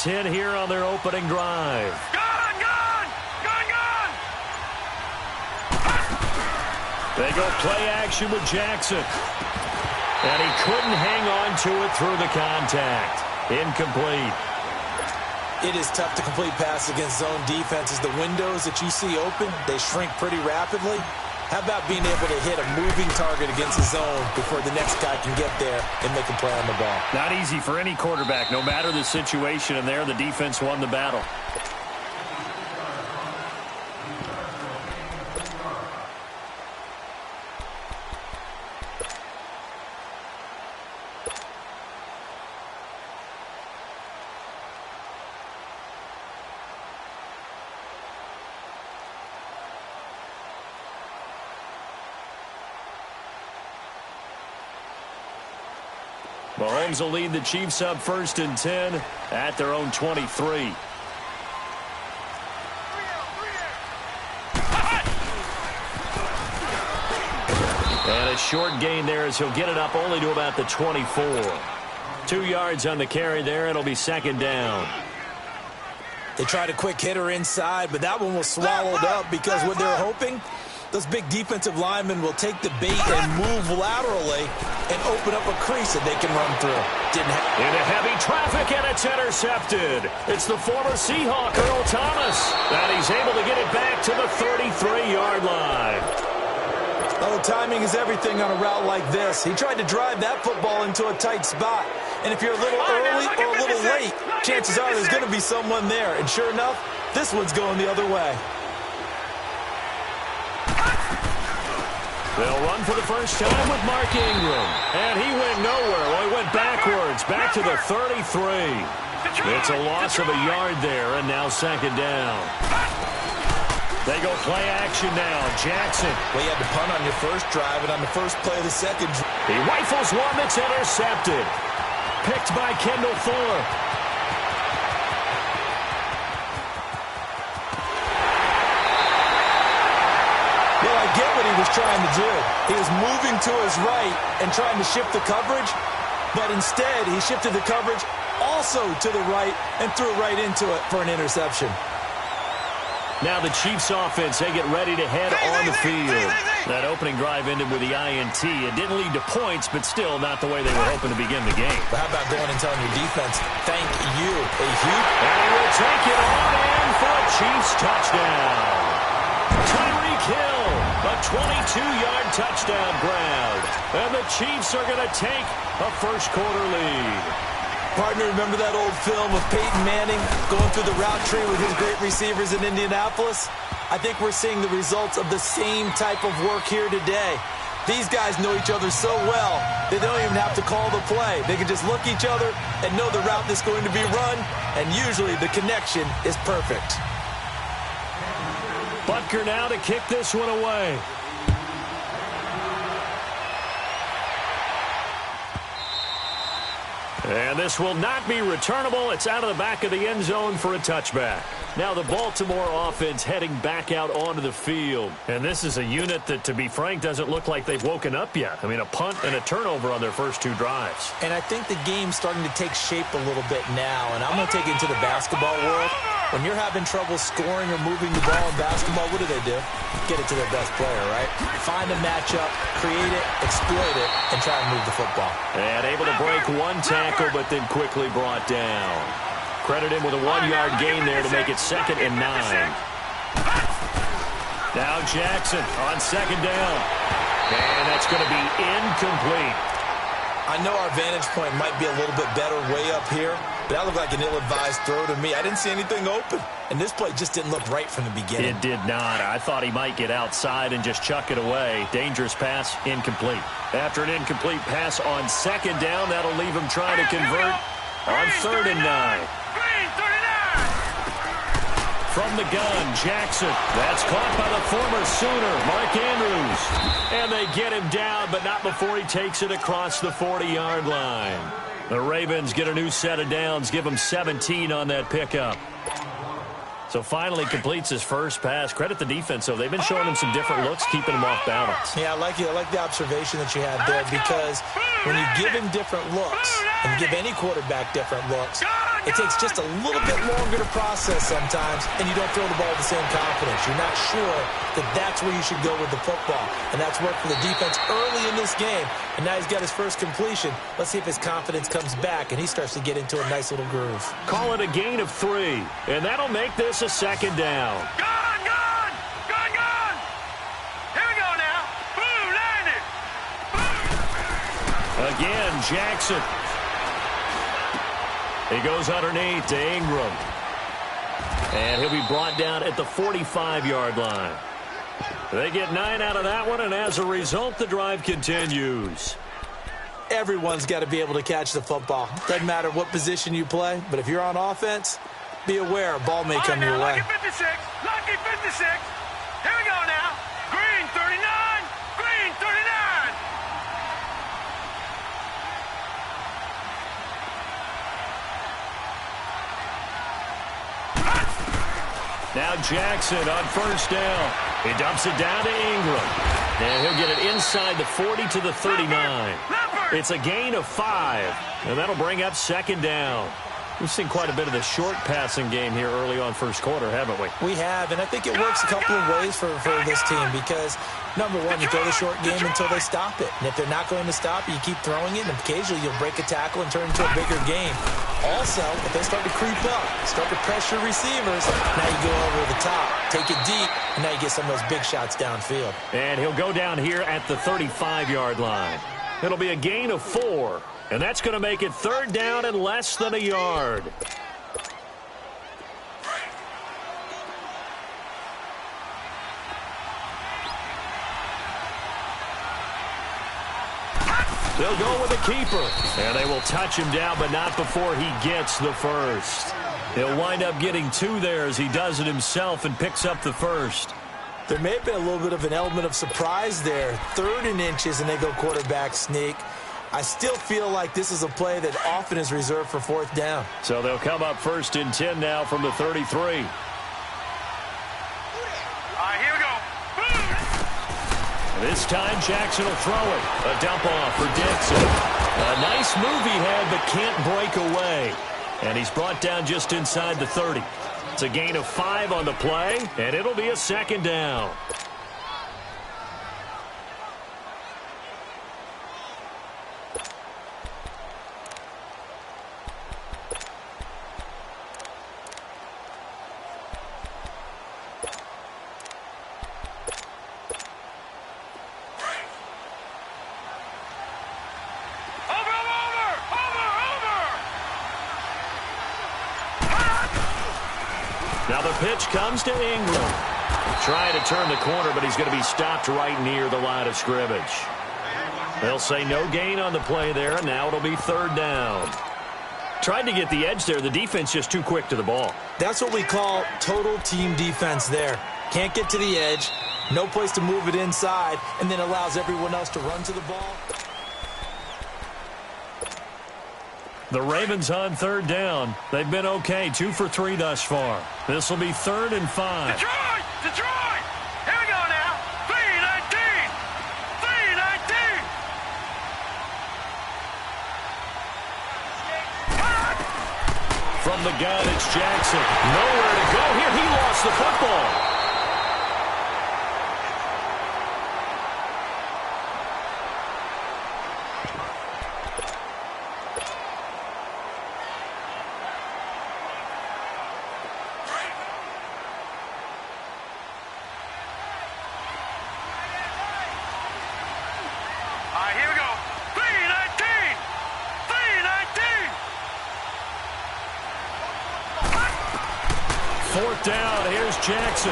hit here on their opening drive. Gone! They go play action with Jackson. And he couldn't hang on to it through the contact. Incomplete. It is tough to complete passes against zone defenses. The windows that you see open, they shrink pretty rapidly. How about being able to hit a moving target against the zone before the next guy can get there and make a play on the ball? Not easy for any quarterback, no matter the situation, and there the defense won the battle. Mahomes will lead the Chiefs up 1st and 10 at their own 23. And a short gain there as he'll get it up only to about the 24. 2 yards on the carry there. It'll be 2nd down. They tried a quick hitter inside, but that one was swallowed up because what they're hoping, those big defensive linemen will take the bait and move laterally and open up a crease that they can run through. Didn't happen. Into heavy traffic, and it's intercepted. It's the former Seahawk, Earl Thomas, and he's able to get it back to the 33-yard line. Oh, timing is everything on a route like this. He tried to drive that football into a tight spot. And if you're a little early or a little late, chances are there's going to be someone there. And sure enough, this one's going the other way. They'll run for the first time with Mark Ingram. And he went nowhere. Well, he went backwards, back to the 33. It's a loss of a yard there, and now 2nd down. They go play action now. Jackson. Well, you had to punt on your first drive, and on the first play of the second. He rifles one that's intercepted. Picked by Kendall Fuller. Well, I get what he was trying to do. He was moving to his right and trying to shift the coverage, but instead he shifted the coverage also to the right and threw right into it for an interception. Now the Chiefs offense, they get ready to head on the field. That opening drive ended with the INT. It didn't lead to points, but still not the way they were hoping to begin the game. But how about going and telling your defense, thank you, a huge... And he will take it on in for a Chiefs touchdown. Tyreek Hill, a 22-yard touchdown grab. And the Chiefs are going to take a first-quarter lead. Partner, remember that old film of Peyton Manning going through the route tree with his great receivers in Indianapolis? I think we're seeing the results of the same type of work here today. These guys know each other so well, they don't even have to call the play. They can just look each other and know the route that's going to be run, and usually the connection is perfect. Butker now to kick this one away. And this will not be returnable. It's out of the back of the end zone for a touchback. Now the Baltimore offense heading back out onto the field. And this is a unit that, to be frank, doesn't look like they've woken up yet. I mean, a punt and a turnover on their first 2 drives. And I think the game's starting to take shape a little bit now. And I'm going to take it into the basketball world. When you're having trouble scoring or moving the ball in basketball, what do? Get it to their best player, right? Find a matchup, create it, exploit it, and try and move the football. And able to break one tackle, but then quickly brought down. Credit him with a 1-yard gain there to make it 2nd and 9. Now Jackson on 2nd down. And that's going to be incomplete. I know our vantage point might be a little bit better way up here, but that looked like an ill-advised throw to me. I didn't see anything open, and this play just didn't look right from the beginning. It did not. I thought he might get outside and just chuck it away. Dangerous pass, incomplete. After an incomplete pass on 2nd down, that'll leave him trying to convert on 3rd and 9. From the gun, Jackson. That's caught by the former Sooner, Mark Andrews. And they get him down, but not before he takes it across the 40-yard line. The Ravens get a new set of downs, give him 17 on that pickup. So finally completes his first pass. Credit the defense, though. They've been showing him some different looks, keeping him off balance. Yeah, I like the observation that you had there, because when you give him different looks, and give any quarterback different looks, It takes just a little bit longer to process sometimes, and you don't throw the ball with the same confidence. You're not sure that that's where you should go with the football, and that's worked for the defense early in this game, and now he's got his first completion. Let's see if his confidence comes back, and he starts to get into a nice little groove. Call it a gain of 3, and that'll make this a second down. Gone! Here we go now. Boom, landed. Boom. Again, Jackson. He goes underneath to Ingram. And he'll be brought down at the 45-yard line. They get 9 out of that one, and as a result, the drive continues. Everyone's got to be able to catch the football. Doesn't matter what position you play, but if you're on offense, be aware a ball may come your way. Lucky 56. Lucky 56. Here we go now. Green 39. Green 39. Now Jackson on first down. He dumps it down to Ingram. And he'll get it inside the 40 to the 39. It's a gain of 5. And that'll bring up second down. We've seen quite a bit of the short passing game here early on first quarter, haven't we? We have, and I think it works a couple of ways for this team because, number one, you throw the short game until they stop it. And if they're not going to stop it, you keep throwing it, and occasionally you'll break a tackle and turn it into a bigger game. Also, if they start to creep up, start to pressure receivers, now you go over the top, take it deep, and now you get some of those big shots downfield. And he'll go down here at the 35-yard line. It'll be a gain of 4. And that's going to make it third down and less than a yard. They'll go with a keeper. And they will touch him down, but not before he gets the first. He'll wind up getting 2 there as he does it himself and picks up the first. There may have been a little bit of an element of surprise there. 3rd and inches, and they go quarterback sneak. I still feel like this is a play that often is reserved for 4th down. So they'll come up 1st and 10 now from the 33. All right, here we go. Boom. This time Jackson will throw it. A dump off for Dixon. A nice move he had, but can't break away. And he's brought down just inside the 30. It's a gain of 5 on the play, and it'll be a second down. Now the pitch comes to Ingram. Trying to turn the corner, but he's going to be stopped right near the line of scrimmage. They'll say no gain on the play there, and now it'll be 3rd down. Tried to get the edge there. The defense just too quick to the ball. That's what we call total team defense there. Can't get to the edge, no place to move it inside, and then allows everyone else to run to the ball. The Ravens on 3rd down. They've been okay, 2 for 3 thus far. This will be 3rd and 5. Detroit! Detroit! Here we go now. 3-19. 3-19. From the gun, it's Jackson. Nowhere to go here. He lost the football. Down, here's Jackson.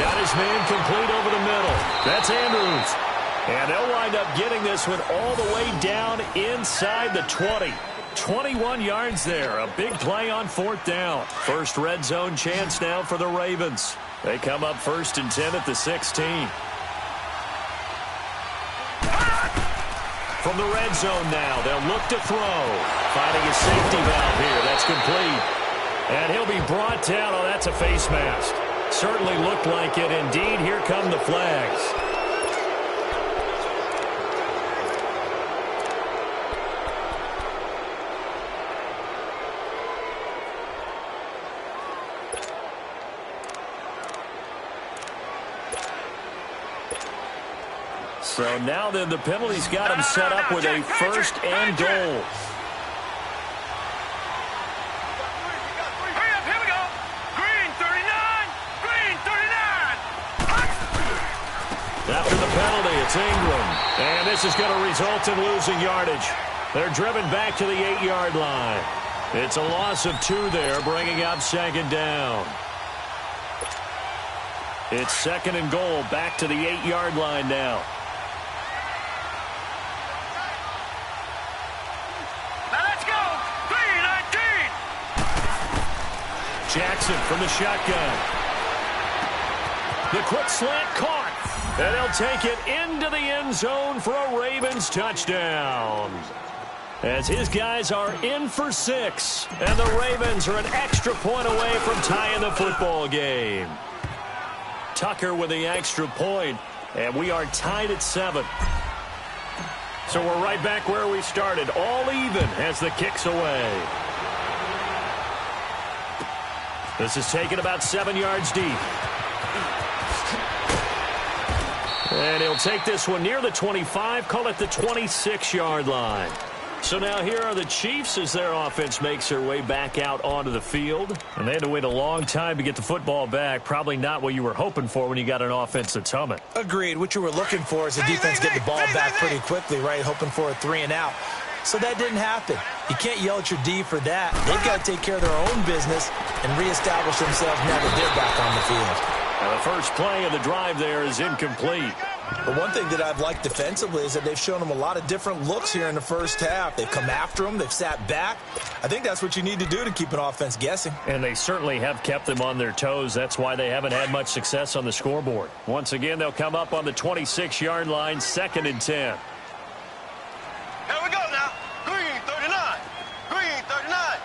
Got his man complete over the middle. That's Andrews. And they'll wind up getting this one all the way down inside the 20. 21 yards there. A big play on 4th down. First red zone chance now for the Ravens. They come up 1st and 10 at the 16. From the red zone now, they'll look to throw. Finding a safety valve here. That's complete. And he'll be brought down. Oh, that's a face mask. Certainly looked like it. Indeed, here come the flags. So now then the penalty's got him set up with a first and goal. Hurry up, here we go. Green 39, green 39. After the penalty, it's Ingram. And this is going to result in losing yardage. They're driven back to the 8-yard line. It's a loss of 2 there, bringing up second down. It's second and goal, back to the 8-yard line now. Now let's go. 3-19. Jackson from the shotgun. The quick slant caught. And they'll take it into the end zone for a Ravens touchdown. As his guys are in for 6. And the Ravens are an extra point away from tying the football game. Tucker with the extra point, and we are tied at 7. So we're right back where we started, all even as the kick's away. This is taken about 7 yards deep. And he'll take this one near the 25, call it the 26-yard line. So now here are the Chiefs as their offense makes their way back out onto the field. And they had to wait a long time to get the football back. Probably not what you were hoping for when you got an offense that's humming. Agreed. What you were looking for is the defense getting the ball back pretty quickly, right? Hoping for a 3 and out. So that didn't happen. You can't yell at your D for that. They've got to take care of their own business and reestablish themselves now that they're back on the field. And the first play of the drive there is incomplete. But one thing that I've liked defensively is that they've shown them a lot of different looks here in the first half. They've come after them. They've sat back. I think that's what you need to do to keep an offense guessing. And they certainly have kept them on their toes. That's why they haven't had much success on the scoreboard. Once again, they'll come up on the 26-yard line, 2nd and 10. Here we go now. Green 39, green 39.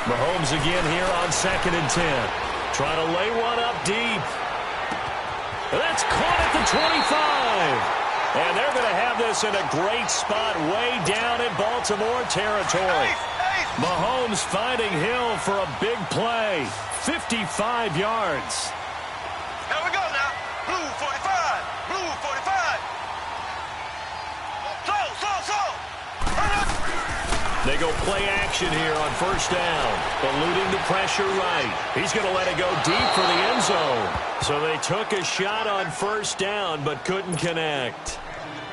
Mahomes again here on 2nd and 10. Trying to lay one up deep. That's caught at the 25. And they're going to have this in a great spot way down in Baltimore territory. Mahomes finding Hill for a big play. 55 yards. Here we go now. Blue 45, blue 45. Slow. They go play action here on first down. Eluding the pressure right. He's going to let it go deep for the end zone. So they took a shot on first down but couldn't connect.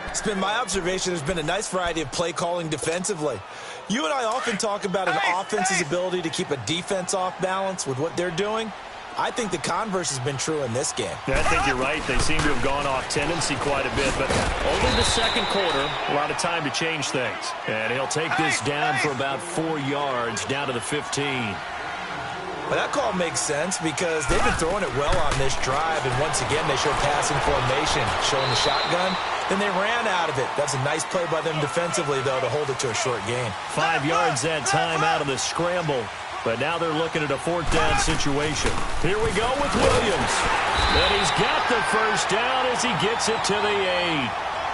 It's been my observation there's been a nice variety of play calling defensively. You and I often talk about an offense's ability to keep a defense off balance with what they're doing. I think the converse has been true in this game. I think you're right. They seem to have gone off tendency quite a bit, but only the second quarter, a lot of time to change things. And he'll take this down for about 4 yards, down to the 15. But that call makes sense because they've been throwing it well on this drive, and once again they show passing formation, showing the shotgun. Then they ran out of it. That's a nice play by them defensively, though, to hold it to a short gain. 5 yards that time out of the scramble. But now they're looking at a 4th down situation. Here we go with Williams. And he's got the first down as he gets it to the 8.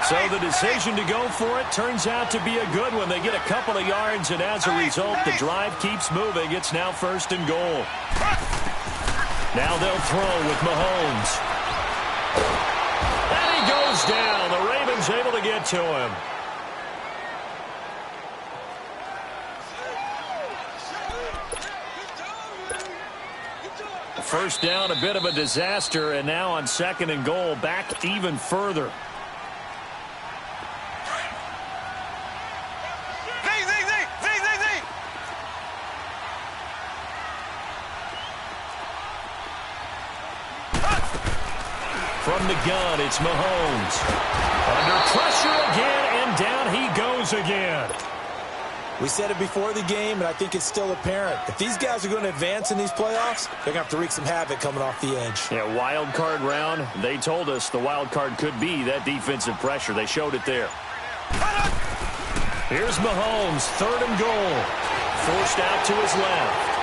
So the decision to go for it turns out to be a good one. They get a couple of yards, and as a result, the drive keeps moving. It's now 1st and goal. Now they'll throw with Mahomes. And he goes down. The Ravens able to get to him. First down, a bit of a disaster, and now on 2nd and goal, back even further. From the gun, it's Mahomes. Under pressure again, and down he goes again. We said it before the game, and I think it's still apparent. If these guys are going to advance in these playoffs, they're going to have to wreak some havoc coming off the edge. Yeah, wild card round. They told us the wild card could be that defensive pressure. They showed it there. Here's Mahomes, 3rd and goal. Forced out to his left.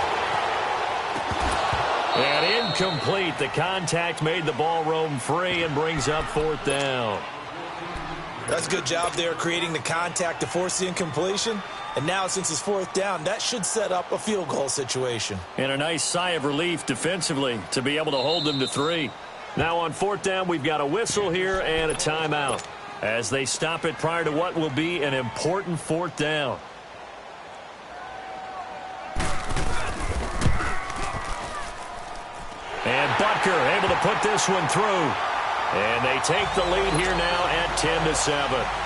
And incomplete. The contact made the ball roam free and brings up 4th down. That's a good job there creating the contact to force the incompletion. And now, since it's 4th down, that should set up a field goal situation. And a nice sigh of relief defensively to be able to hold them to 3. Now on fourth down, we've got a whistle here and a timeout as they stop it prior to what will be an important fourth down. And Butker able to put this one through. And they take the lead here now at 10-7.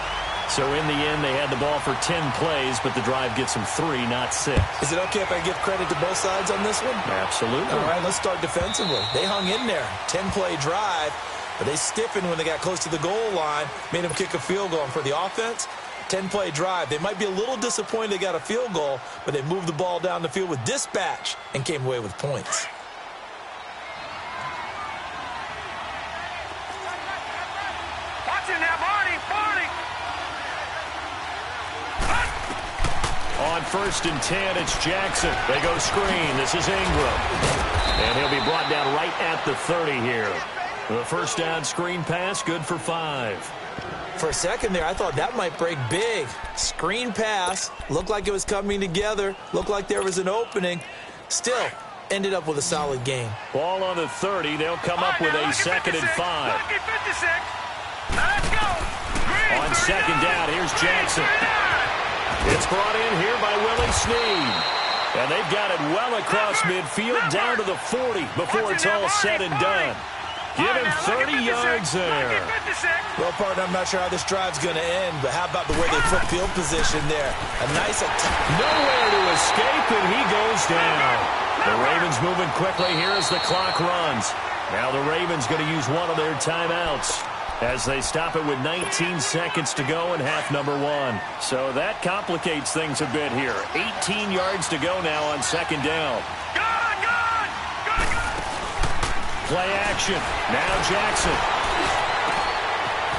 So in the end, they had the ball for 10 plays, but the drive gets them 3, not 6. Is it okay if I give credit to both sides on this one? Absolutely. All right, let's start defensively. They hung in there. 10-play drive, but they stiffened when they got close to the goal line, made them kick a field goal. And for the offense, 10-play drive. They might be a little disappointed they got a field goal, but they moved the ball down the field with dispatch and came away with points. Watching now, Marty. On 1st and 10, it's Jackson. They go screen. This is Ingram. And he'll be brought down right at the 30 here. The first down screen pass, good for 5. For a second there, I thought that might break big. Screen pass, looked like it was coming together, looked like there was an opening. Still, ended up with a solid game. Ball on the 30. They'll come up with a 2nd and 5. Let's go. On 2nd down, here's Jackson. It's brought in here by Willie Snead. And they've got it well across midfield down to the 40 before it's all said and done. Give him 30 yards there. Well, partner, I'm not sure how this drive's going to end, but how about the way they flip field position there? A nice attack. Nowhere to escape, and he goes down. The Ravens moving quickly here as the clock runs. Now the Ravens going to use one of their timeouts as they stop it with 19 seconds to go in half number 1. So that complicates things a bit here. 18 yards to go now on 2nd down. Play action. Now Jackson.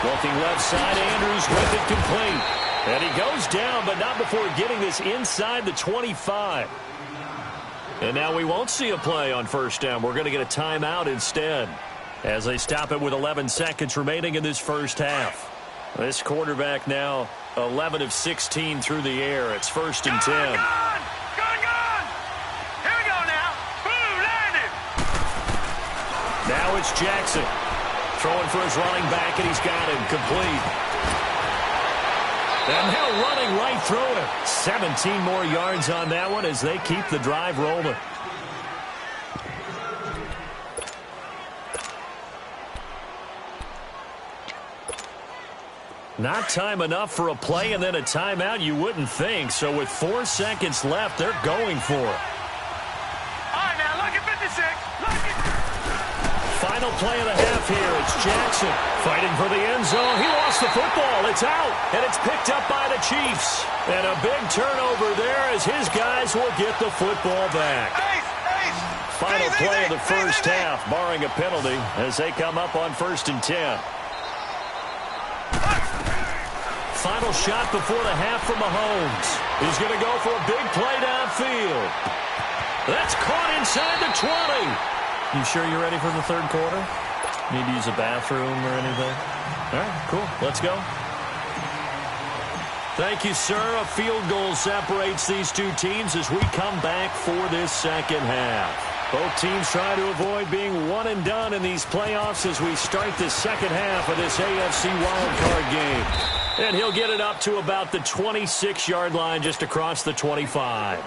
Looking left side, Andrews with it complete. And he goes down, but not before getting this inside the 25. And now we won't see a play on 1st down. We're going to get a timeout instead as they stop it with 11 seconds remaining in this first half. This quarterback now 11 of 16 through the air. It's 1st and 10. Gone. Here we go now. Boom, landed. Now it's Jackson throwing for his running back, and he's got him complete. And now running right through him. 17 more yards on that one as they keep the drive rolling. Not time enough for a play and then a timeout, you wouldn't think. So with 4 seconds left, they're going for it. All right, now, look at 56. Final play of the half here. It's Jackson fighting for the end zone. He lost the football. It's out, and it's picked up by the Chiefs. And a big turnover there as his guys will get the football back. Final play of the first half, barring a penalty, as they come up on 1st and 10. Final shot before the half from Mahomes. He's going to go for a big play downfield. That's caught inside the 20. You sure you're ready for the third quarter? Need to use a bathroom or anything? All right, cool. Let's go. Thank you, sir. A field goal separates these two teams as we come back for this second half. Both teams try to avoid being one and done in these playoffs as we start the second half of this AFC wildcard game. And he'll get it up to about the 26-yard line just across the 25.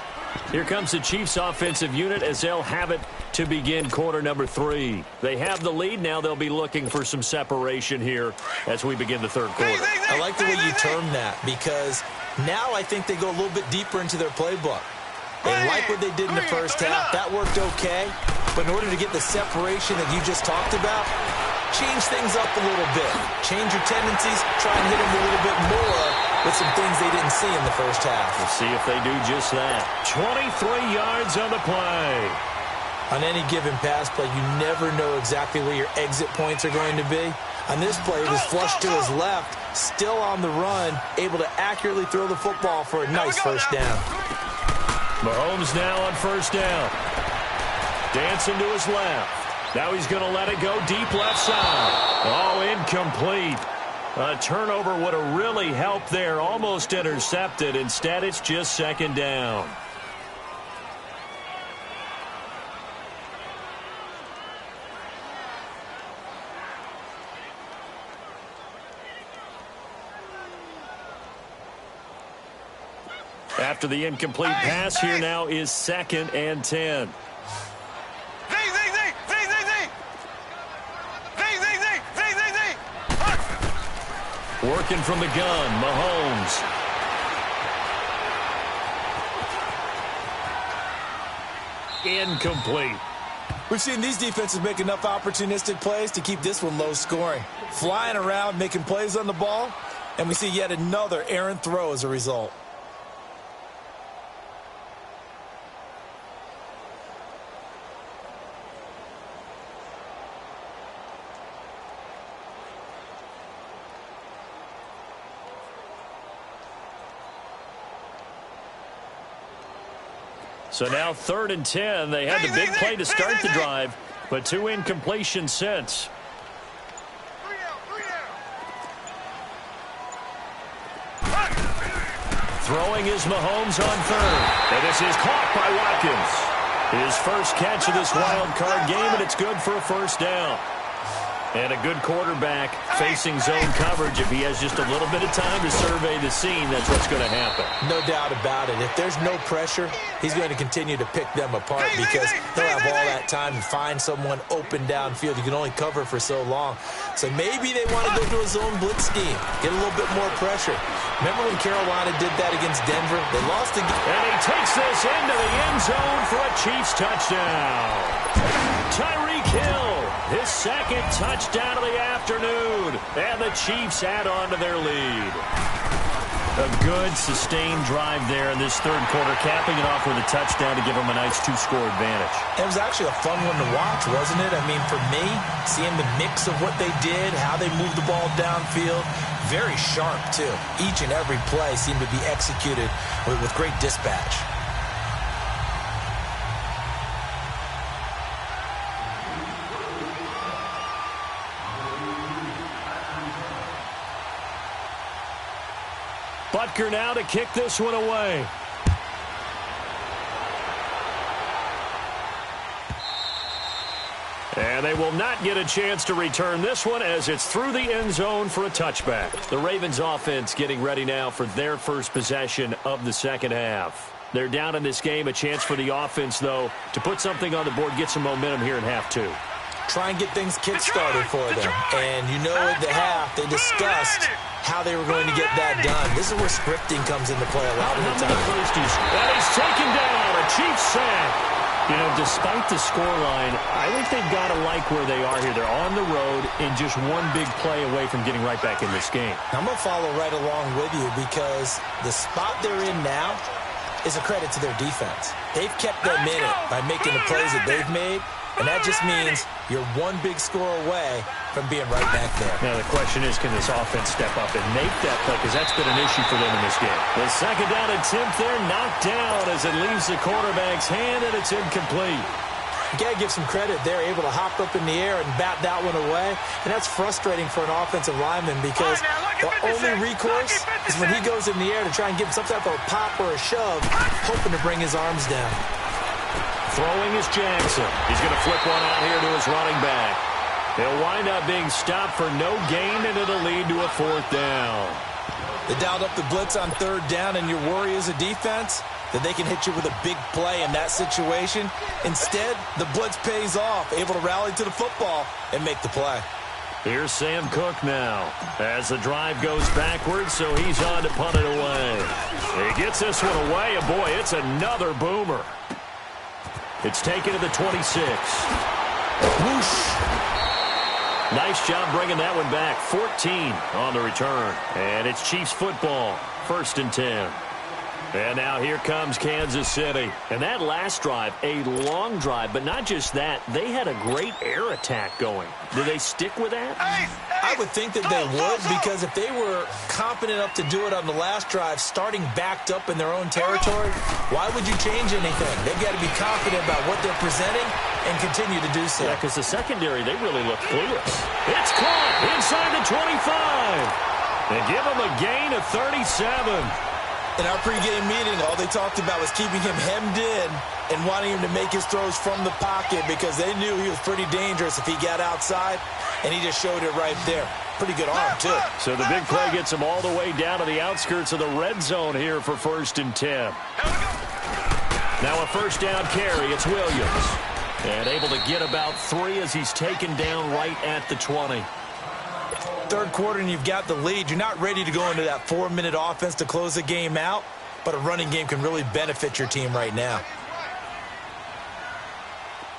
Here comes the Chiefs offensive unit as they'll have it to begin quarter number 3. They have the lead. Now they'll be looking for some separation here as we begin the third quarter. I like the way you term that because now I think they go a little bit deeper into their playbook. They like what they did in the first half. That worked okay. But in order to get the separation that you just talked about, change things up a little bit. Change your tendencies. Try and hit them a little bit more with some things they didn't see in the first half. We'll see if they do just that. 23 yards on the play. On any given pass play, you never know exactly where your exit points are going to be. On this play, it was flushed to his left, still on the run, able to accurately throw the football for a nice first down. Mahomes now on 1st down. Dancing to his left. Now he's going to let it go deep left side. Oh, incomplete. A turnover would have really helped there. Almost intercepted. Instead, it's just 2nd down. After the incomplete pass, here now is 2nd and 10. Working from the gun, Mahomes. Incomplete. We've seen these defenses make enough opportunistic plays to keep this one low scoring. Flying around, making plays on the ball, and we see yet another errant throw as a result. So now 3rd and 10. They had the big play to start the drive, but 2 incompletions since. Throwing is Mahomes on 3rd. And this is caught by Watkins. His first catch of this wild card game, and it's good for a first down. And a good quarterback facing zone coverage. If he has just a little bit of time to survey the scene, that's what's going to happen. No doubt about it. If there's no pressure, he's going to continue to pick them apart because he'll have all that time to find someone open downfield. You can only cover for so long. So maybe they want to go to a zone blitz scheme, get a little bit more pressure. Remember when Carolina did that against Denver? They lost again. And he takes this into the end zone for a Chiefs touchdown. Tyreek Hill, his 2nd touchdown of the afternoon. And the Chiefs add on to their lead. A good, sustained drive there in this 3rd quarter, capping it off with a touchdown to give them a nice 2-score advantage. It was actually a fun one to watch, wasn't it? I mean, for me, seeing the mix of what they did, how they moved the ball downfield, very sharp, too. Each and every play seemed to be executed with great dispatch. Butker now to kick this one away. And they will not get a chance to return this one as it's through the end zone for a touchback. The Ravens offense getting ready now for their first possession of the second half. They're down in this game. A chance for the offense, though, to put something on the board, get some momentum here in half 2. Try and get things kick-started for them. And you know at the half they discussed how they were going to get that done. This is where scripting comes into play a lot of the time. And he's taken down. A Chiefs sack. You know, despite the scoreline, I think they've got to like where they are here. They're on the road and just one big play away from getting right back in this game. I'm going to follow right along with you because the spot they're in now is a credit to their defense. They've kept them in it by making the plays that they've made, and that just means you're one big score away from being right back there. Now the question is, can this offense step up and make that play? Because that's been an issue for them in this game. The 2nd down attempt there knocked down as it leaves the quarterback's hand, and it's incomplete. You got to give some credit. They're able to hop up in the air and bat that one away, and that's frustrating for an offensive lineman because the only recourse is when he goes in the air to try and get some type of a pop or a shove, hoping to bring his arms down. Throwing is Jackson. He's going to flip one out here to his running back. He'll wind up being stopped for no gain, and it'll lead to a 4th down. They dialed up the blitz on 3rd down, and your worry as a defense that they can hit you with a big play in that situation. Instead, the blitz pays off, able to rally to the football and make the play. Here's Sam Cook now as the drive goes backwards, so he's on to punt it away. He gets this one away, and boy, it's another boomer. It's taken to the 26. Whoosh. Nice job bringing that one back. 14 on the return. And it's Chiefs football. 1st and 10. And now here comes Kansas City. And that last drive, a long drive, but not just that. They had a great air attack going. Do they stick with that? I would think that they would, because if they were competent enough to do it on the last drive, starting backed up in their own territory, why would you change anything? They've got to be confident about what they're presenting and continue to do so. Yeah, because the secondary, they really look clueless. It's caught inside the 25. They give him a gain of 37. In our pregame meeting, all they talked about was keeping him hemmed in and wanting him to make his throws from the pocket because they knew he was pretty dangerous if he got outside, and he just showed it right there. Pretty good arm, too. So the big play gets him all the way down to the outskirts of the red zone here for 1st and 10. Now a first down carry. It's Williams. And able to get about 3 as he's taken down right at the 20. Third quarter and you've got the lead. You're not ready to go into that 4-minute offense to close the game out, but a running game can really benefit your team right now.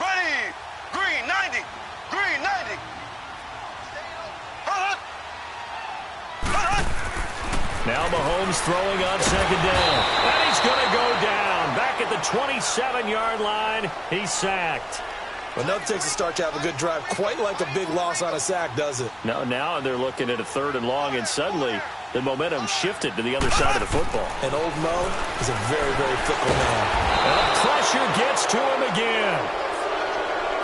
Ready. Green 90. Green 90. Now Mahomes throwing on 2nd down. And he's going to go down. Back at the 27-yard line. He's sacked. Well, nothing takes a start to have a good drive. Quite like a big loss on a sack, does it? No, now they're looking at a 3rd and long, and suddenly the momentum shifted to the other side of the football. And old Mo is a very, very fickle man. And the pressure gets to him again.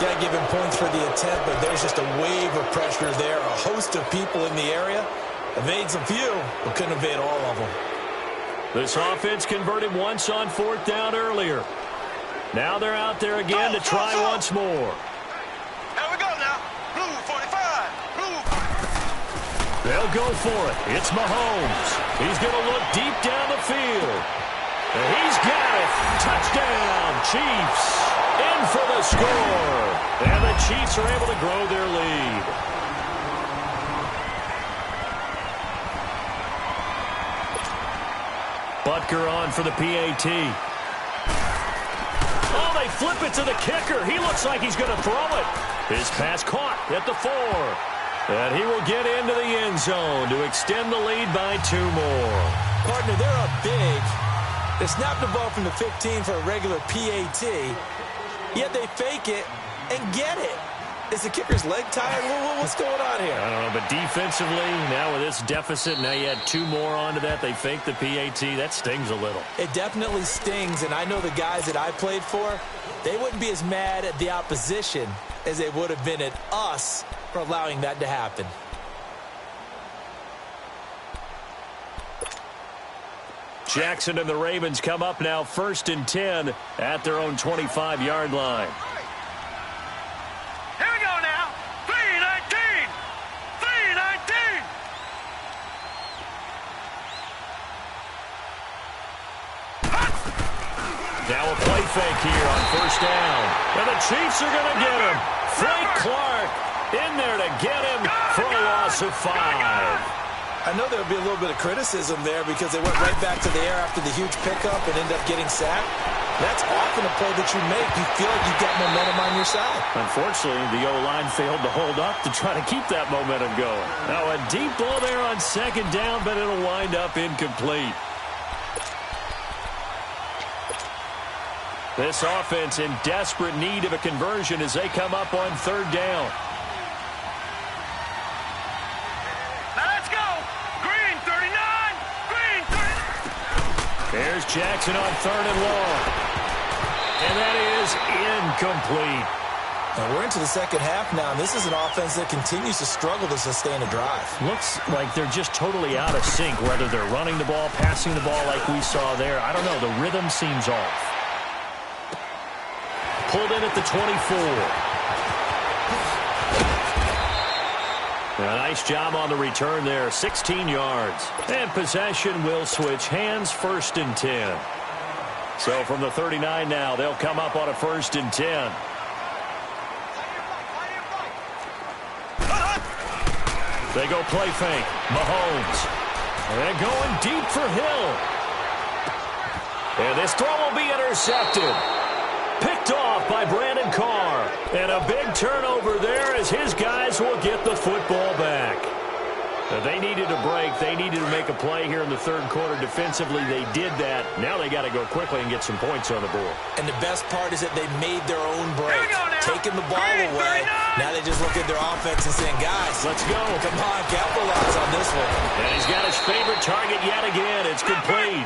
Got to give him points for the attempt, but there's just a wave of pressure there. A host of people in the area. Evades a few, but couldn't evade all of them. This offense converted once on 4th down earlier. Now they're out there again to try once more. Here we go now. Blue 45. Blue. They'll go for it. It's Mahomes. He's going to look deep down the field. And he's got it. Touchdown, Chiefs. In for the score. And the Chiefs are able to grow their lead. Butker on for the PAT. Oh, they flip it to the kicker. He looks like he's going to throw it. His pass caught at the 4. And he will get into the end zone to extend the lead by 2 more. Partner, they're up big. They snap the ball from the 15 for a regular PAT, yet they fake it and get it. Is the kicker's leg tired? What's going on here? I don't know, but defensively, now with this deficit, now you add 2 more onto that. They fake the PAT. That stings a little. It definitely stings, and I know the guys that I played for, they wouldn't be as mad at the opposition as they would have been at us for allowing that to happen. Jackson and the Ravens come up now 1st and 10 at their own 25-yard line. Here we go now. 3-19. 3-19. Now a play fake here on 1st down. And the Chiefs are going to get him. Frank Clark in there to get him for a loss of 5. I know there would be a little bit of criticism there because they went right back to the air after the huge pickup and ended up getting sacked. That's often a play that you make. You feel like you've got momentum on your side. Unfortunately, the O-line failed to hold up to try to keep that momentum going. Now a deep ball there on 2nd down, but it'll wind up incomplete. This offense in desperate need of a conversion as they come up on 3rd down. There's Jackson on 3rd and long. And that is incomplete. And we're into the second half now. This is an offense that continues to struggle to sustain a drive. Looks like they're just totally out of sync, whether they're running the ball, passing the ball like we saw there. I don't know. The rhythm seems off. Pulled in at the 24. A nice job on the return there, 16 yards. And possession will switch hands, 1st and 10. So from the 39 now, they'll come up on a 1st and 10. They go play fake. Mahomes. And going deep for Hill. And this throw will be intercepted. Picked off by Brandon Carr. And a big turnover there as his guys will get the football back. They needed a break. They needed to make a play here in the 3rd quarter. Defensively, they did that. Now they got to go quickly and get some points on the board. And the best part is that they made their own break. Taking the ball away. Now they just look at their offense and saying, guys, let's go. Come on, capitalize on this one. And he's got his favorite target yet again. It's complete.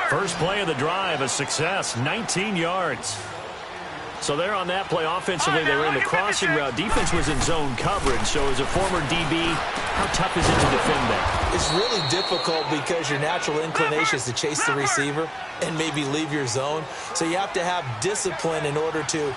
First play of the drive, a success, 19 yards. So there on that play, offensively, they were in the crossing route. Defense was in zone coverage. So as a former DB, how tough is it to defend that? It's really difficult because your natural inclination is to chase the receiver and maybe leave your zone. So you have to have discipline in order to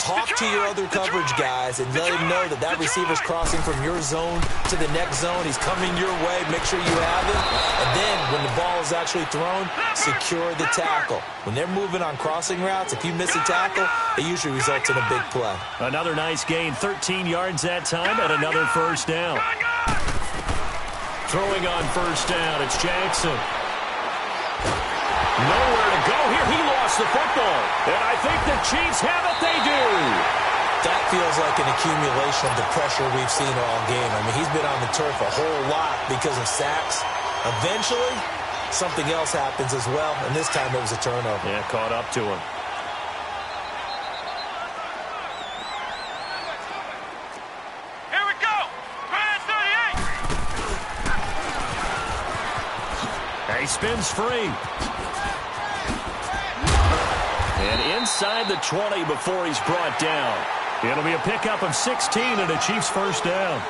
talk to your other coverage guys and let him know that that receiver's crossing from your zone to the next zone. He's coming your way. Make sure you have him. And then when the ball is actually thrown, secure the tackle. When they're moving on crossing routes, if you miss a tackle, it usually results in a big play. Another nice gain, 13 yards that time, and another first down. Throwing on first down, it's Jackson. Nowhere to go here. He lost the football. And I think the Chiefs have it. They do. That feels like an accumulation of the pressure we've seen all game. I mean, he's been on the turf a whole lot because of sacks. Eventually, something else happens as well, and this time it was a turnover. Yeah, caught up to him. Here we go. Grand 38. He spins free. And inside the 20 before he's brought down. It'll be a pickup of 16 and a Chiefs first down.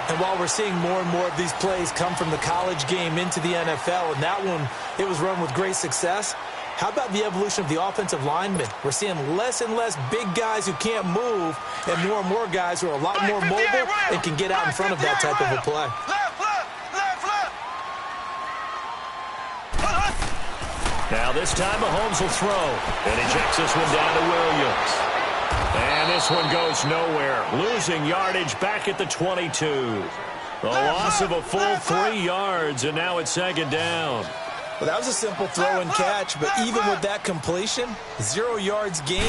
And while we're seeing more and more of these plays come from the college game into the NFL, and that one, it was run with great success, how about the evolution of the offensive linemen? We're seeing less and less big guys who can't move and more guys who are a lot more mobile and can get out in front of that type of a play. Now this time Mahomes will throw. And he checks this one down to Williams. And this one goes nowhere. Losing yardage back at the 22. The loss of a full 3 yards, and now it's second down. Well, that was a simple throw and catch, but even with that completion, 0 yards gained,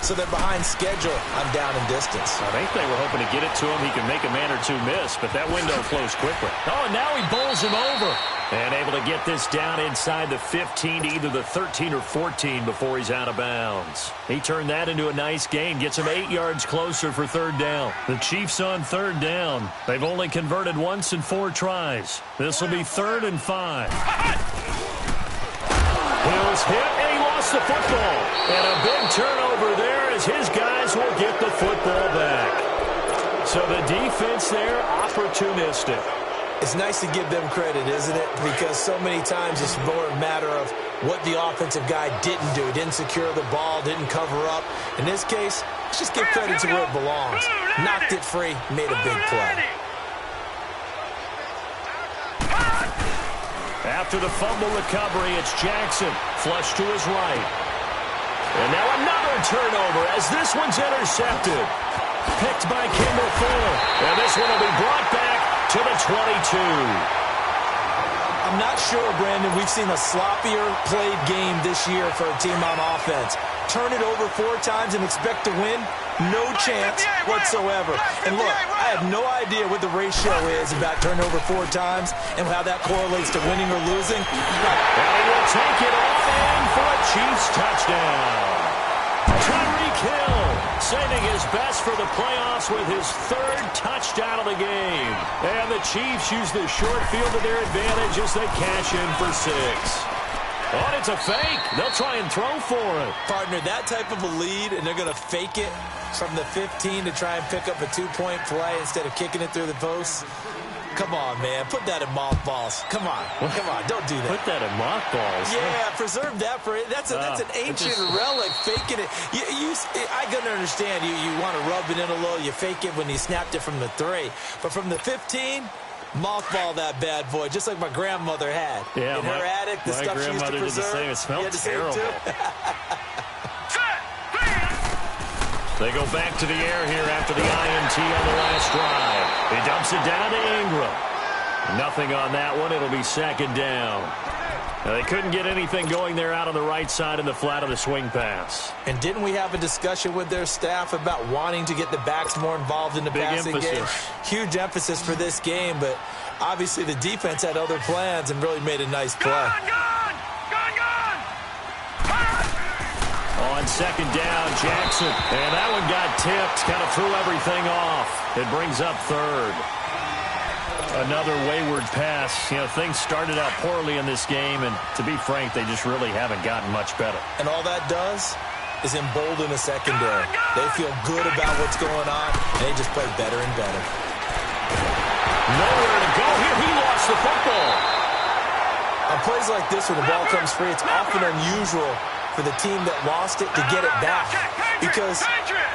so they're behind schedule on down and distance. I think they were hoping to get it to him. He could make a man or two miss, but that window closed quickly. Oh, and now he bowls him over. And able to get this down inside the 15 to either the 13 or 14 before he's out of bounds. He turned that into a nice gain, gets him 8 yards closer for third down. The Chiefs on third down. They've only converted once in 4 tries. This will be 3rd and 5. Hill's hit, and he lost the football. And a big turnover there as his guys will get the football back. So the defense there, opportunistic. It's nice to give them credit, isn't it? Because so many times it's more a matter of what the offensive guy didn't do. Didn't secure the ball, didn't cover up. In this case, let's just give credit to where it belongs. Knocked it free, made a big play. After the fumble recovery, it's Jackson. Flush to his right. And now another turnover as this one's intercepted. Picked by Kimber Fuller. And this one will be brought back to the 22. I'm not sure, Brandon, we've seen a sloppier played game this year for a team on offense. Turn it over 4 times and expect to win? No chance whatsoever. And look, I have no idea what the ratio is about turnover 4 times and how that correlates to winning or losing. And he will take it off in for a Chiefs touchdown. Tyreek Hill saving his best for the playoffs with his 3rd touchdown of the game. And the Chiefs use the short field to their advantage as they cash in for 6. Oh, and it's a fake. They'll try and throw for it. Partner, that type of a lead, and they're going to fake it from the 15 to try and pick up a 2-point play instead of kicking it through the post. Come on, man. Put that in mothballs. Come on. Come on. Don't do that. Put that in mothballs. Yeah, preserve that for it. That's an ancient relic, faking it. I can understand you want to rub it in a little. You fake it when you snapped it from the 3. But from the 15, mothball that bad boy, just like my grandmother had. Yeah, in her attic, the stuff she used to preserve. Did the same. It smelled terrible. They go back to the air here after the INT on the last drive. He dumps it down to Ingram. Nothing on that one. It'll be second down. Now, they couldn't get anything going there out on the right side in the flat of the swing pass. And didn't we have a discussion with their staff about wanting to get the backs more involved in the passing game? Huge emphasis for this game, but obviously the defense had other plans and really made a nice play. On second down, Jackson. And that one got tipped, kind of threw everything off. It brings up 3rd. Another wayward pass. Things started out poorly in this game, and to be frank, they just really haven't gotten much better. And all that does is embolden a secondary. They feel good about what's going on, and they just play better and better. Nowhere to go here. He lost the football. On plays like this, when the ball comes free, it's often unusual for the team that lost it to get it back. because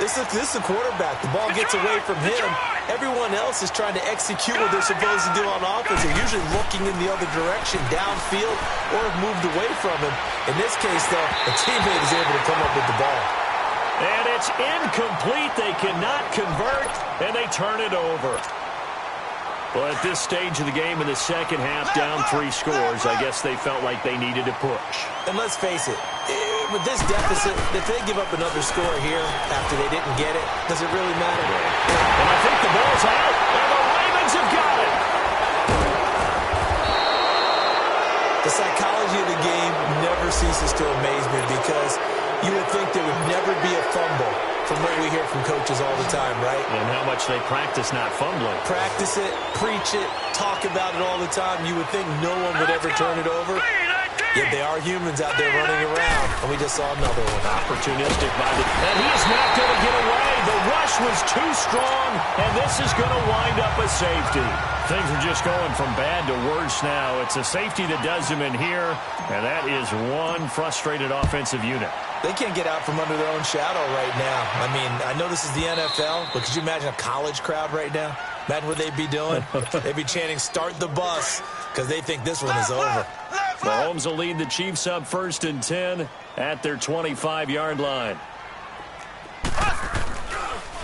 this is a quarterback. The ball gets away from him. Everyone else is trying to execute what they're supposed to do on offense. They're usually looking in the other direction, downfield, or have moved away from him. In this case, though, a teammate is able to come up with the ball. And it's incomplete. They cannot convert, and they turn it over. Well, at this stage of the game in the second half, down 3 scores, I guess they felt like they needed to push. And let's face it, with this deficit, if they give up another score here after they didn't get it, does it really matter? And I think the ball's out, and the Ravens have got it. The psychology of the game never ceases to amaze me because you would think there would never be a fumble from what we hear from coaches all the time, right? And how much they practice not fumbling. Practice it, preach it, talk about it all the time. You would think no one would ever turn it over. Yet they are humans out there running around, and we just saw another one. Opportunistic by the... And he is not going to get away. The rush was too strong, and this is going to wind up a safety. Things are just going from bad to worse now. It's a safety that does him in here, and that is one frustrated offensive unit. They can't get out from under their own shadow right now. I mean, I know this is the NFL, but could you imagine a college crowd right now? Imagine what they'd be doing. They'd be chanting, "Start the bus," because they think this one is over. Mahomes will lead the Chiefs up 1st and 10 at their 25-yard line.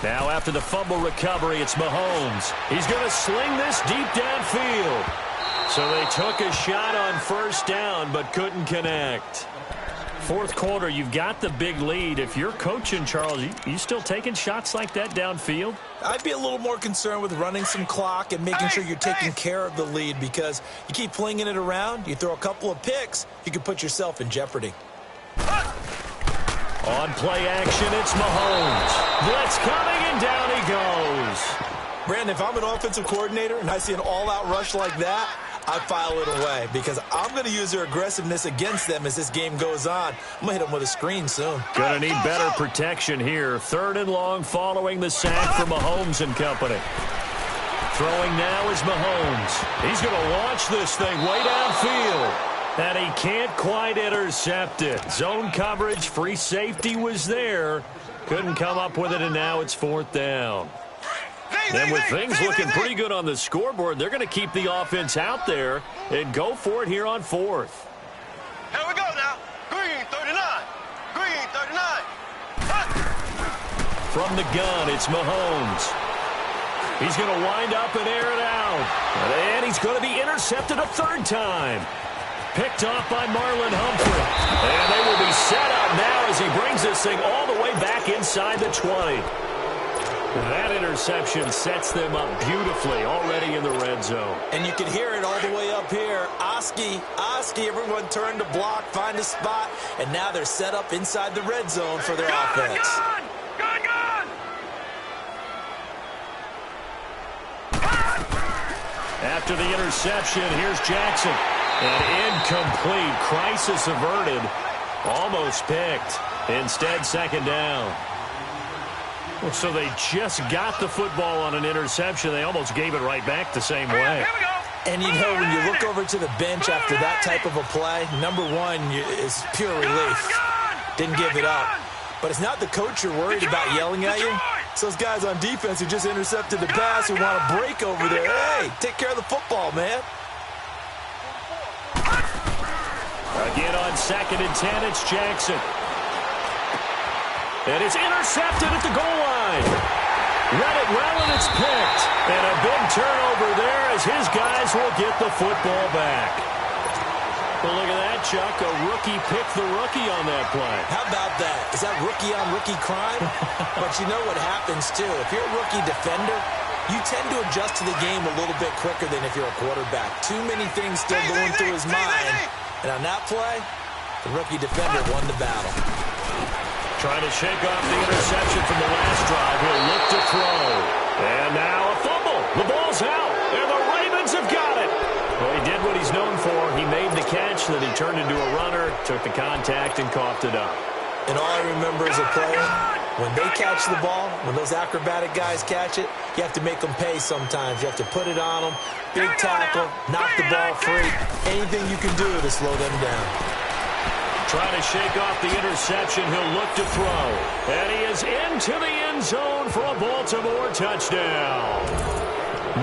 Now after the fumble recovery, it's Mahomes. He's going to sling this deep downfield. So they took a shot on 1st down but couldn't connect. 4th quarter, you've got the big lead. If you're coaching, Charles, you still taking shots like that downfield? I'd be a little more concerned with running some clock and making sure you're taking care of the lead because you keep flinging it around, you throw a couple of picks, you can put yourself in jeopardy. On play action, it's Mahomes. Blitz coming, and down he goes. Brandon, if I'm an offensive coordinator and I see an all-out rush like that, I file it away because I'm going to use their aggressiveness against them as this game goes on. I'm going to hit them with a screen soon. Going to need better protection here. 3rd and long following the sack for Mahomes and company. Throwing now is Mahomes. He's going to launch this thing way downfield. And he can't quite intercept it. Zone coverage, free safety was there. Couldn't come up with it, and now it's 4th down. And with things looking pretty good on the scoreboard, they're going to keep the offense out there and go for it here on 4th. Here we go now. Green 39. Green 39. From the gun, it's Mahomes. He's going to wind up and air it out. And he's going to be intercepted a 3rd time. Picked off by Marlon Humphrey. And they will be set up now as he brings this thing all the way back inside the 20. That interception sets them up beautifully already in the red zone. And you can hear it all the way up here. Oski, everyone turned to block, find a spot, and now they're set up inside the red zone for their offense. Gun! After the interception, here's Jackson. An incomplete, crisis averted, almost picked. Instead, 2nd down. So they just got the football on an interception. They almost gave it right back the same way. And you know, when you look over to the bench after that type of a play, number one is pure relief. Didn't give it up. But it's not the coach you're worried about yelling at you. It's those guys on defense who just intercepted the pass who want to break over there. Hey, take care of the football, man. Again on 2nd and 10, it's Jackson. And it's intercepted at the goal line. Read it well, and it's picked. And a big turnover there as his guys will get the football back. Well, look at that, Chuck. A rookie picked the rookie on that play. How about that? Is that rookie-on-rookie crime? But you know what happens, too. If you're a rookie defender, you tend to adjust to the game a little bit quicker than if you're a quarterback. Too many things still going through his mind. And on that play, the rookie defender won the battle. Trying to shake off the interception from the last drive. He'll look to throw. And now a fumble. The ball's out. And the Ravens have got it. Well, he did what he's known for. He made the catch, then he turned into a runner, took the contact, and coughed it up. And all I remember as a player, when they catch the ball, when those acrobatic guys catch it, you have to make them pay sometimes. You have to put it on them. Big tackle, knock the ball free. Anything you can do to slow them down. Trying to shake off the interception. He'll look to throw. And he is into the end zone for a Baltimore touchdown.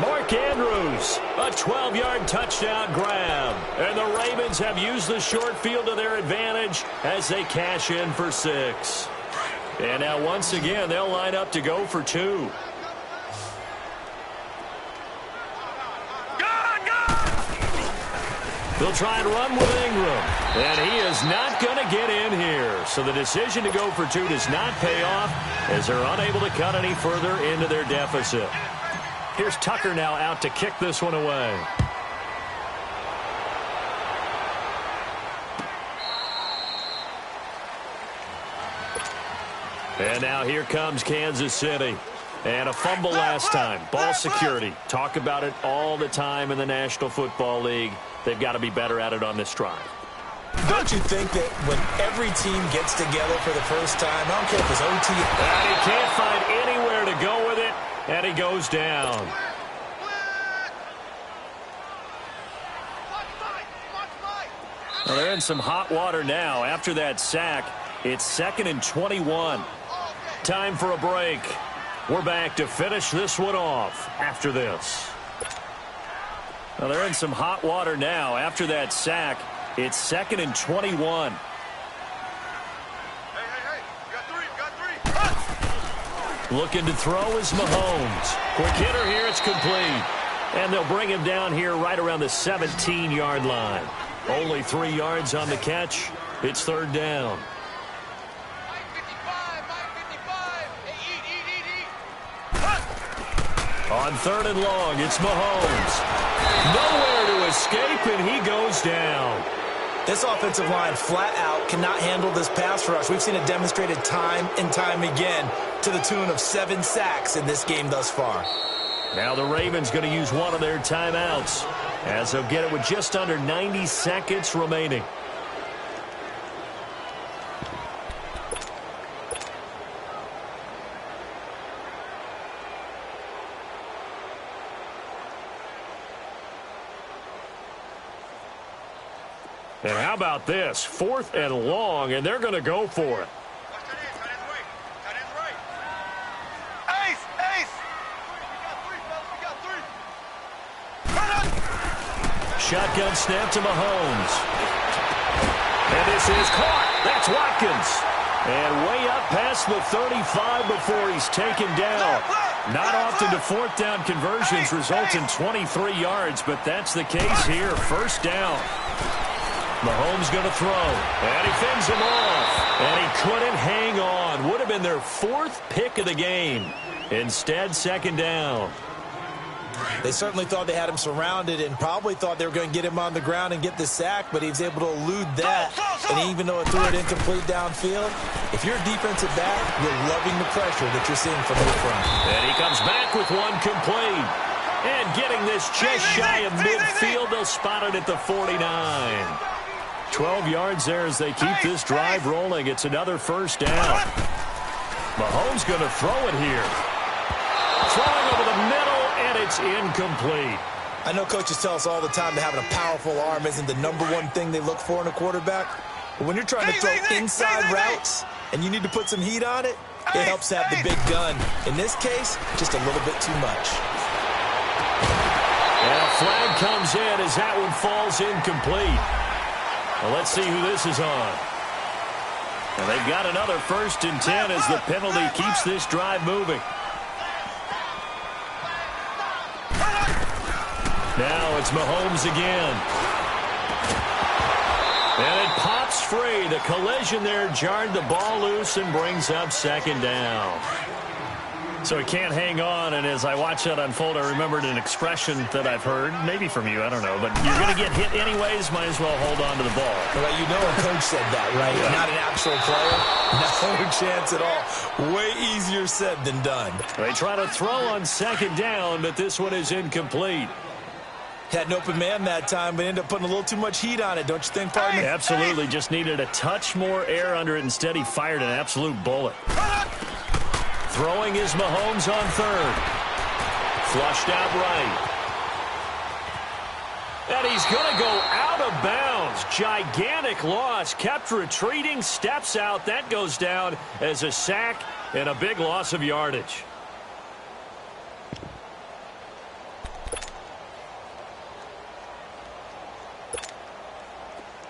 Mark Andrews, a 12-yard touchdown grab. And the Ravens have used the short field to their advantage as they cash in for 6. And now once again, they'll line up to go for 2. They'll try and run with Ingram. And he is not going to get in here. So the decision to go for 2 does not pay off as they're unable to cut any further into their deficit. Here's Tucker now out to kick this one away. And now here comes Kansas City. And a fumble last time. Ball security. Talk about it all the time in the National Football League. They've got to be better at it on this drive. Don't you think that when every team gets together for the first time, I don't care if it's OT. And he can't find anywhere to go with it, and he goes down. Well, they're in some hot water now. After that sack, it's 2nd and 21. Time for a break. We're back to finish this one off after this. Well, they're in some hot water now. After that sack, it's 2nd and 21. Looking to throw is Mahomes. Quick hitter here, it's complete. And they'll bring him down here right around the 17-yard line. Only 3 yards on the catch. It's 3rd down. On 3rd and long, it's Mahomes. Nowhere to escape, and he goes down. This offensive line flat out cannot handle this pass rush. We've seen it demonstrated time and time again to the tune of 7 sacks in this game thus far. Now the Ravens going to use one of their timeouts as they'll get it with just under 90 seconds remaining. And how about this? 4th and long, and they're going to go for it. Shotgun snap to Mahomes. And this is caught. That's Watkins. And way up past the 35 before he's taken down. Not often do 4th down conversions result in 23 yards, but that's the case here. 1st down. Mahomes going to throw. And he fends him off. And he couldn't hang on. Would have been their 4th pick of the game. Instead, 2nd down. They certainly thought they had him surrounded and probably thought they were going to get him on the ground and get the sack, but he was able to elude that. And even though it threw it incomplete downfield, if you're a defensive back, you're loving the pressure that you're seeing from your front. And he comes back with one complete. And getting this just shy of midfield, they'll spot it at the 49. 12 yards there as they keep this drive rolling. It's another 1st down. Mahomes going to throw it here. Throwing over the middle, and it's incomplete. I know coaches tell us all the time that having a powerful arm isn't the #1 thing they look for in a quarterback. But when you're trying to throw inside routes and you need to put some heat on it, it helps to have the big gun. In this case, just a little bit too much. And a flag comes in as that one falls incomplete. Well, let's see who this is on. And they've got another 1st and 10 as the penalty keeps this drive moving. Now it's Mahomes again. And it pops free. The collision there jarred the ball loose and brings up 2nd down. So he can't hang on, and as I watch that unfold, I remembered an expression that I've heard, maybe from you, I don't know, but you're going to get hit anyways, might as well hold on to the ball. Well, you know a coach said that, right? Yeah. Not an actual player. No chance at all. Way easier said than done. They try to throw on 2nd down, but this one is incomplete. Had an open man that time, but ended up putting a little too much heat on it, don't you think, partner? Absolutely. Just needed a touch more air under it. Instead, he fired an absolute bullet. Throwing is Mahomes on 3rd. Flushed out right. And he's going to go out of bounds. Gigantic loss. Kept retreating. Steps out. That goes down as a sack and a big loss of yardage.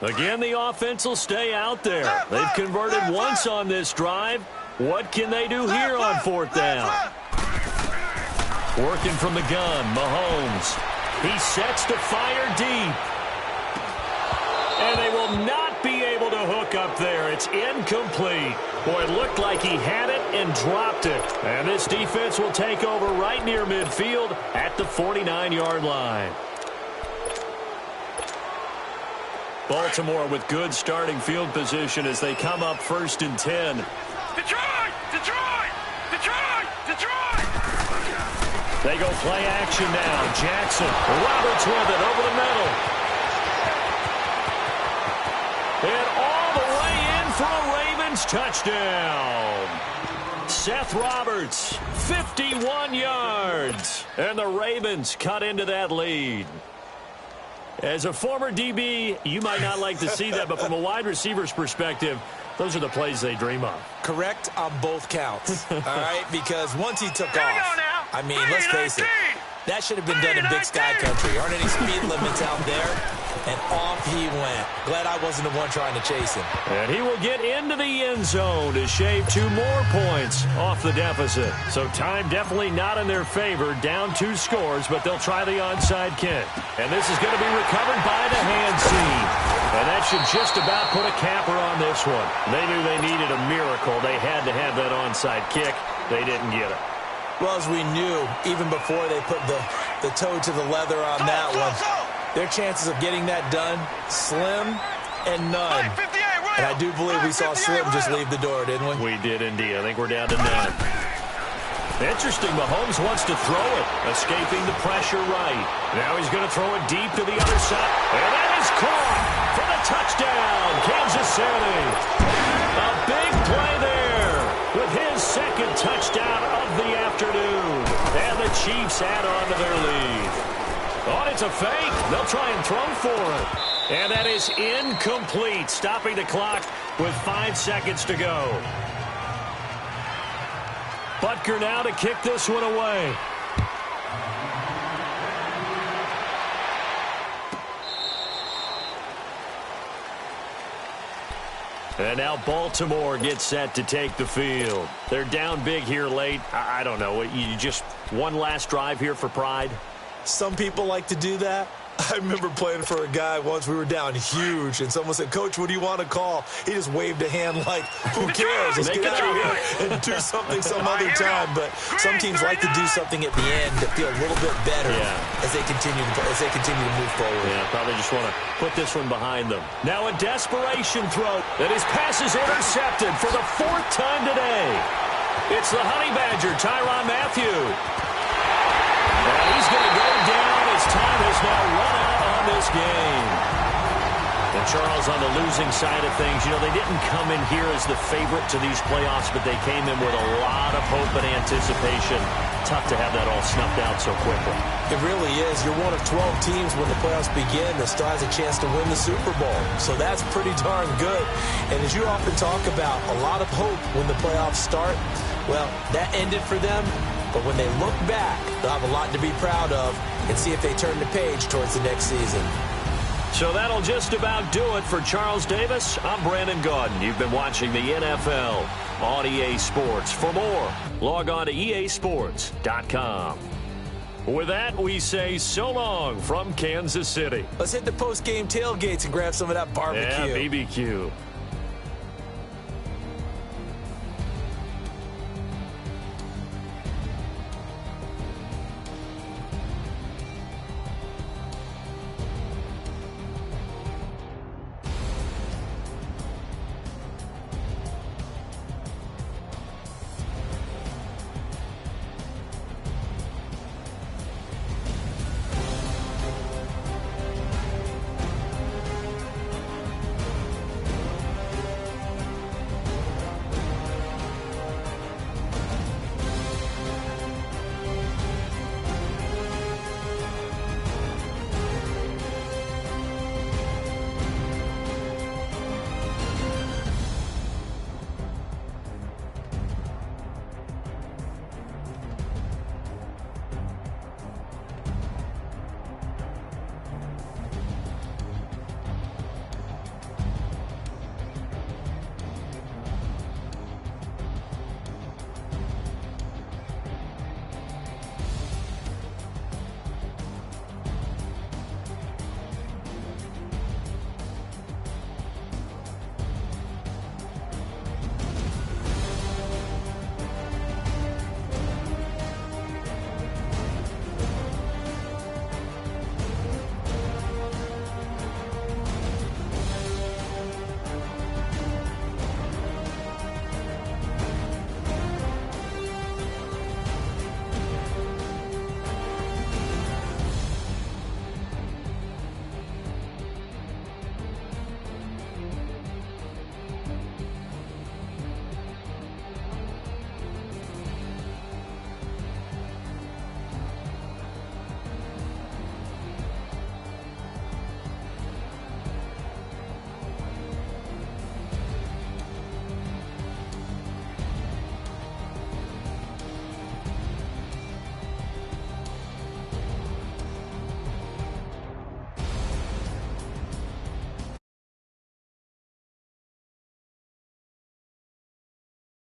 Again, the offense will stay out there. They've converted once on this drive. What can they do here on 4th down? Working from the gun, Mahomes. He sets to fire deep. And they will not be able to hook up there. It's incomplete. Boy, it looked like he had it and dropped it. And this defense will take over right near midfield at the 49-yard line. Baltimore with good starting field position as they come up 1st and 10. Detroit! Detroit! Detroit! Detroit! They go play action now. Jackson. Roberts with it over the middle. And all the way in for a Ravens touchdown. Seth Roberts, 51 yards. And the Ravens cut into that lead. As a former DB, you might not like to see that, but from a wide receiver's perspective, those are the plays they dream of. Correct on both counts, all right? Because once he took off, I mean, let's face it, that should have been done in Big Sky Country. Aren't any speed limits out there? And off he went. Glad I wasn't the one trying to chase him. And he will get into the end zone to shave 2 more points off the deficit. So time definitely not in their favor. Down 2 scores, but they'll try the onside kick. And this is going to be recovered by the hands team. And that should just about put a capper on this one. They knew they needed a miracle. They had to have that onside kick. They didn't get it. Well, as we knew, even before they put the toe to the leather on that one, their chances of getting that done, slim and none. And I do believe we saw Slim just leave the door, didn't we? We did indeed. I think we're down to none. Interesting, Mahomes wants to throw it, escaping the pressure right. Now he's going to throw it deep to the other side. And that is caught for the touchdown, Kansas City. A big play there with his 2nd touchdown of the afternoon. And the Chiefs add on to their lead. Oh, it's a fake. They'll try and throw for it. And that is incomplete, stopping the clock with 5 seconds to go. Butker now to kick this one away. And now Baltimore gets set to take the field. They're down big here late. I don't know. You just one last drive here for pride? Some people like to do that. I remember playing for a guy once. We were down huge, and someone said, "Coach, what do you want to call?" He just waved a hand like, who cares? Let's get out of here and do something some other time. But some teams like to do something at the end to feel a little bit better as they continue to move forward. Yeah, probably just want to put this one behind them. Now a desperation throw, and his pass is intercepted for the 4th time today. It's the Honey Badger, Tyrann Mathieu. And he's going to go down. His time has now run out on this game. And Charles, on the losing side of things, you know, they didn't come in here as the favorite to these playoffs, but they came in with a lot of hope and anticipation. Tough to have that all snuffed out so quickly. It really is. You're one of 12 teams when the playoffs begin that still has a chance to win the Super Bowl. So that's pretty darn good. And as you often talk about, a lot of hope when the playoffs start. Well, that ended for them. But when they look back, they'll have a lot to be proud of and see if they turn the page towards the next season. So that'll just about do it for Charles Davis. I'm Brandon Gaudin. You've been watching the NFL on EA Sports. For more, log on to easports.com. With that, we say so long from Kansas City. Let's hit the post-game tailgates and grab some of that barbecue. Yeah, BBQ.